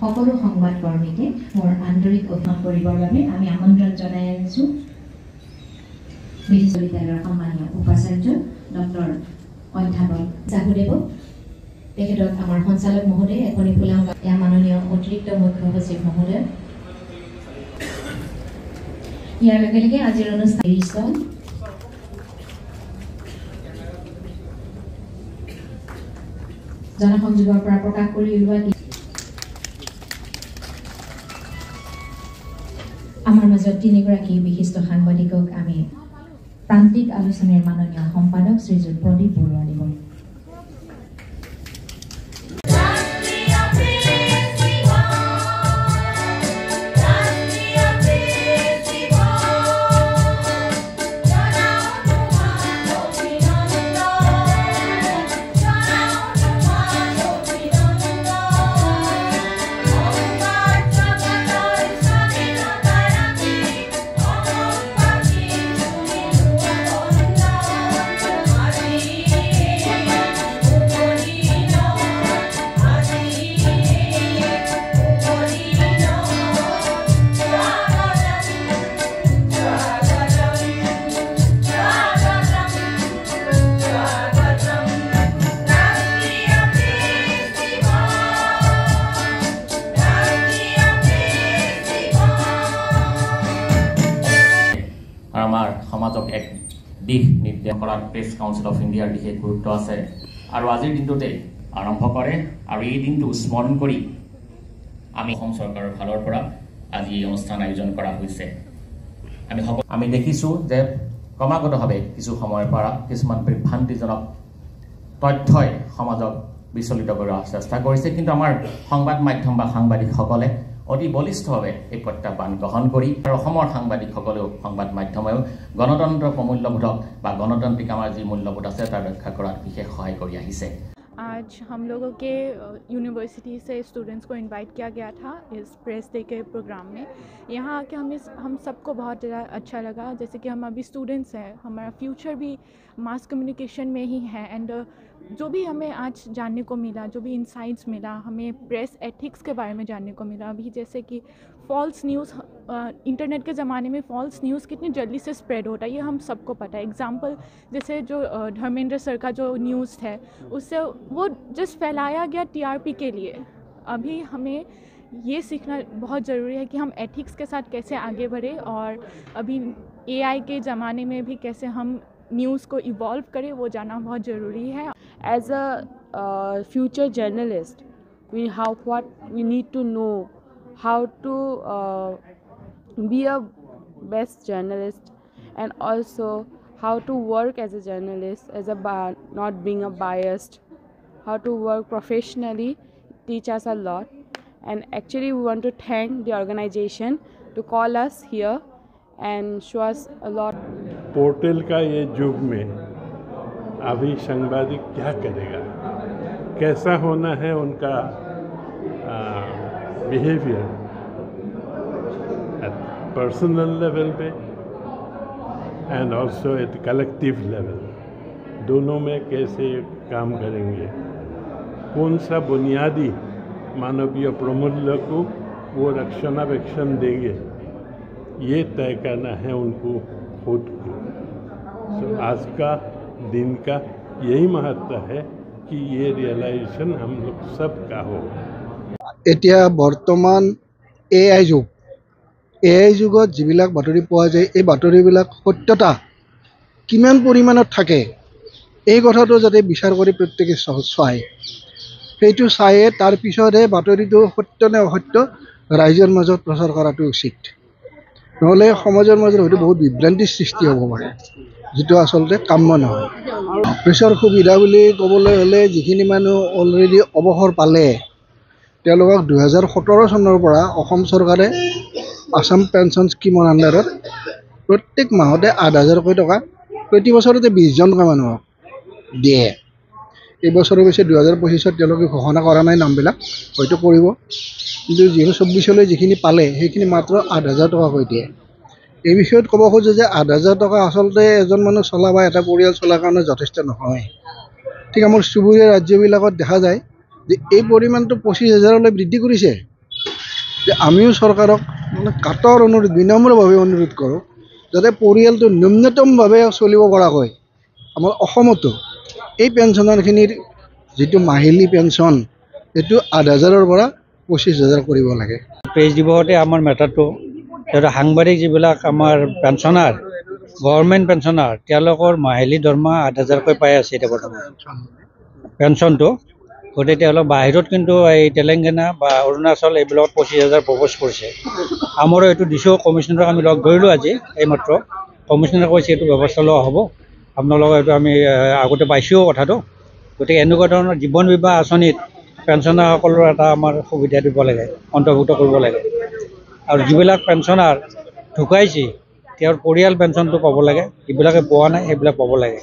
সকলো সংবাদ কৰ্মীকে মোৰ আন্তৰিক অভিনন্দন কৰিবৰ বাবে আমি আমন্ত্ৰণ জনাই আছো বিশ্ববিদ্যালয়ৰ সন্মানীয় উপাচাৰ্য ডক্টৰ অধ্যাপক চাহুদেৱ তেখেতক আমাৰ সঞ্চালক মহোদয় এখনি ফুলাম এয়া মাননীয় অতিৰিক্ত মুখ্য সচিব মহোদয় ইয়াৰ লগে লগে আজিৰ অনুষ্ঠান জনসংযোগৰ পৰা প্ৰকাশ কৰি উলিওৱা আমাৰ মাজত তিনিগৰাকী বিশিষ্ট সাংবাদিকক আমি প্ৰান্তিক আলোচনীৰ মাননীয় সম্পাদক শ্ৰীযুত প্ৰদীপ বৰুৱা দিব আমাৰ সমাজক এক দিশ নিৰ্দেশ কৰাৰ প্ৰেছ কাউন্সিল অফ ইণ্ডিয়াৰ বিশেষ গুৰুত্ব আছে আৰু আজিৰ দিনটোতে আৰম্ভ কৰে আৰু এই দিনটো স্মৰণ কৰি আমি অসম চৰকাৰৰ ফালৰ পৰা আজি এই অনুষ্ঠান আয়োজন কৰা হৈছে আমি দেখিছোঁ যে ক্ৰমাগতভাৱে কিছু সময়ৰ পৰা কিছুমান বিভ্ৰান্তিজনক তথ্যই সমাজক বিচলিত কৰাৰ চেষ্টা কৰিছে কিন্তু আমাৰ সংবাদ মাধ্যম বা সাংবাদিকসকলে অতি বলিষ্ঠভাৱে এই প্ৰত্যাহ্বান গ্ৰহণ কৰি আৰু অসমৰ সাংবাদিকসকলেও সংবাদ মাধ্যমেও গণতন্ত্ৰ প্ৰমূল্যবোধক বা গণতান্ত্ৰিক আমাৰ যি মূল্যবোধ আছে তাৰ ৰক্ষা কৰাত বিশেষ সহায় কৰি আহিছে आज हम लोगों के यूनिवर्सिटी से स्टूडेंट्स को इनवाइट किया गया था इस प्रेस डे के प्रोग्राम में यहाँ आके हम सबको बहुत अच्छा लगा जैसे कि हम अभी स्टूडेंट्स हैं हमारा फ्यूचर भी मास कम्युनिकेशन में ही है एंड जो भी हमें आज जानने को मिला जो भी इंसाइट्स मिला हमें प्रेस एथिक्स के बारे में जानने को मिला अभी जैसे कि फॉल्स न्यूज़ इंटरनेट के ज़माने में फॉल्स न्यूज़ कितनी जल्दी से स्प्रेड होता है ये हम सबको पता है एग्जाम्पल जैसे जो धर्मेंद्र सर का जो न्यूज़ है उससे वो जस्ट फैलाया गया टीआरपी के लिए अभी हमें ये सीखना बहुत ज़रूरी है कि हम एथिक्स के साथ कैसे आगे बढ़ें और अभी एआई के ज़माने में भी कैसे हम न्यूज़ को इवॉल्व करें वो जानना बहुत ज़रूरी है as a future journalist what we need to know how to be a best journalist and also how to work as a journalist as a not being a biased how to work professionally teach us a lot and actually we want to thank the organization to call us here and show us a lot portal का ये युग में अभी संवादिक क्या करेगा कैसा होना है उनका बिहेवियर at personal level पे and also at collective level दोनों में कैसे काम करेंगे कौन सा बुनियादी मानवीय प्रमूल्य को वो रक्षणावेक्षण देंगे ये तय करना है उनको खुद को आज का दिन का यही महत्व है कि ये रियलाइजेशन हम लोग सबका हो এতিয়া বৰ্তমান এআই যুগত যিবিলাক বাতৰি পোৱা যায় এই বাতৰিবিলাক সত্যতা কিমান পৰিমাণত থাকে এই কথাটো যাতে বিচাৰ কৰি প্ৰত্যেকে চায় সেইটো চায়ে তাৰ পিছতহে বাতৰিটো সত্য নে অসত্য ৰাইজৰ মাজত প্ৰচাৰ কৰাটো উচিত নহ'লে সমাজৰ মাজত হয়তো বহুত বিভ্ৰান্তিৰ সৃষ্টি হ'ব পাৰে যেটো আসলতে কাম্য নহয় প্ৰেছৰ সুবিধা বুলি ক'বলৈ হ'লে যিখিনি মানুহ অলৰেডি অৱসৰ পালে তেওঁলোকক 2017 চনৰ পৰা অসম চৰকাৰে আসাম পেঞ্চন স্কিমৰ আণ্ডাৰত প্ৰত্যেক মাহতে 8,000 টকা প্ৰতি বছৰতে 20 জন মানুহক দিয়ে এই বছৰৰ পিছে 2025 তেওঁলোকে ঘোষণা কৰা নাই নামবিলাক হয়তো কৰিব কিন্তু 2024 লৈ যিখিনি পালে সেইখিনি মাত্ৰ 8,000 টকা কৈ দিয়ে এই বিষয়ত ক'ব খোজো যে 8,000 টকা আসলতে এজন মানুহ চলা বা এটা পৰিয়াল চলাৰ কাৰণে যথেষ্ট নহয় ঠিক আমাৰ চুবুৰীয়া ৰাজ্যবিলাকত দেখা যায় যে এই পৰিমাণটো 25,000লৈ বৃদ্ধি কৰিছে যে আমিও চৰকাৰক মানে কাটৰ অনুৰোধ বিনম্ৰভাৱে অনুৰোধ কৰোঁ যাতে পৰিয়ালটো ন্যূনতমভাৱে চলিব পৰাকৈ আমাৰ অসমতো এই পেঞ্চনাৰখিনিৰ যিটো মাহিলী পেঞ্চন এইটো 8,000-ৰ পৰা 25,000 কৰিব লাগে। প্ৰেছ দিৱসতে আমাৰ মেটাৰটো সাংবাদিক যিবিলাক আমাৰ পেঞ্চনাৰ গভৰ্ণমেণ্ট পেঞ্চনাৰ তেওঁলোকৰ মাহিলী দৰমহা 8,000কৈ পাই আছে এতিয়া বৰ্তমান পেঞ্চনটো। গতিকে তেওঁলোক বাহিৰত কিন্তু এই তেলেংগানা বা অৰুণাচল এইবিলাকত 25,000 প্ৰপ'জ কৰিছে। আমাৰো এইটো দিছোঁ কমিশ্যনাৰক আমি লগ ধৰিলোঁ আজি এইমাত্ৰ। কমিশ্যনাৰে কৈছে এইটো ব্যৱস্থা লোৱা হ'ব, আপোনালোকক এইটো আমি আগতে পাইছোঁ কথাটো। গতিকে এনেকুৱা ধৰণৰ জীৱন বীমা আঁচনিত পেঞ্চনাৰসকলৰ এটা আমাৰ সুবিধা দিব লাগে, অন্তৰ্ভুক্ত কৰিব লাগে। আৰু যিবিলাক পেঞ্চনাৰ ঢুকাইছে তেওঁৰ পৰিয়াল পেঞ্চনটো পাব লাগে, যিবিলাকে পোৱা নাই সেইবিলাক পাব লাগে।